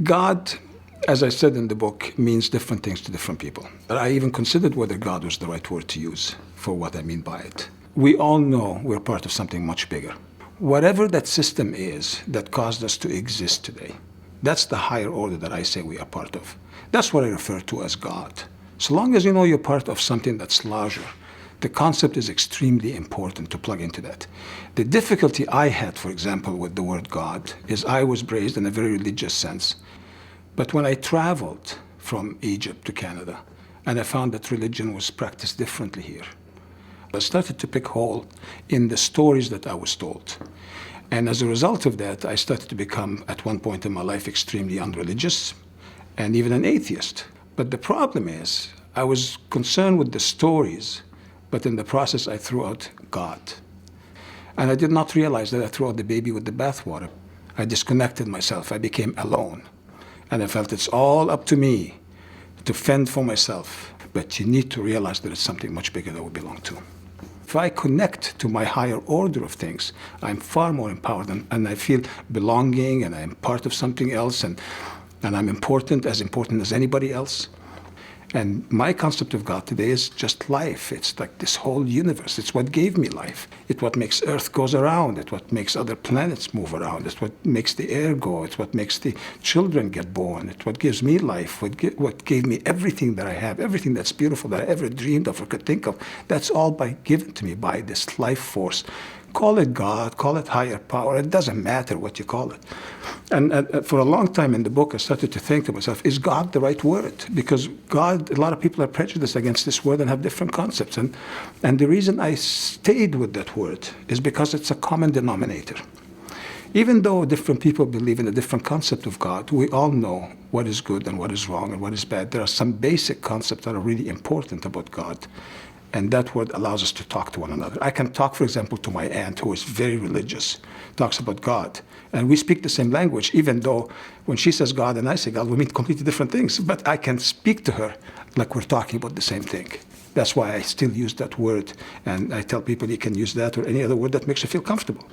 God, as I said in the book, means different things to different people. I even considered whether God was the right word to use for what I mean by it. We all know we're part of something much bigger. Whatever that system is that caused us to exist today, that's the higher order that I say we are part of. That's what I refer to as God. So long as you know you're part of something that's larger, the concept is extremely important to plug into that. The difficulty I had, for example, with the word God is I was raised in a very religious sense. But when I traveled from Egypt to Canada, and I found that religion was practiced differently here, I started to pick hole in the stories that I was told. And as a result of that, I started to become, at one point in my life, extremely unreligious and even an atheist. But the problem is, I was concerned with the stories, but in the process, I threw out God. And I did not realize that I threw out the baby with the bathwater. I disconnected myself. I became alone. And I felt it's all up to me to fend for myself. But you need to realize that it's something much bigger that we belong to. If I connect to my higher order of things, I'm far more empowered and I feel belonging and I'm part of something else and I'm important as anybody else. And my concept of God today is just life. It's like this whole universe. It's what gave me life. It's what makes Earth goes around. It's what makes other planets move around. It's what makes the air go. It's what makes the children get born. It's what gives me life. What gave me everything that I have, everything that's beautiful that I ever dreamed of or could think of. That's all given to me by this life force. Call it God, call it higher power. It doesn't matter what you call it. And for a long time in the book, I started to think to myself, is God the right word? Because God, a lot of people are prejudiced against this word and have different concepts. And the reason I stayed with that word is because it's a common denominator. Even though different people believe in a different concept of God, we all know what is good and what is wrong and what is bad. There are some basic concepts that are really important about God. And that word allows us to talk to one another. I can talk, for example, to my aunt, who is very religious, talks about God. And we speak the same language, even though when she says God and I say God, we mean completely different things. But I can speak to her like we're talking about the same thing. That's why I still use that word. And I tell people you can use that or any other word that makes you feel comfortable.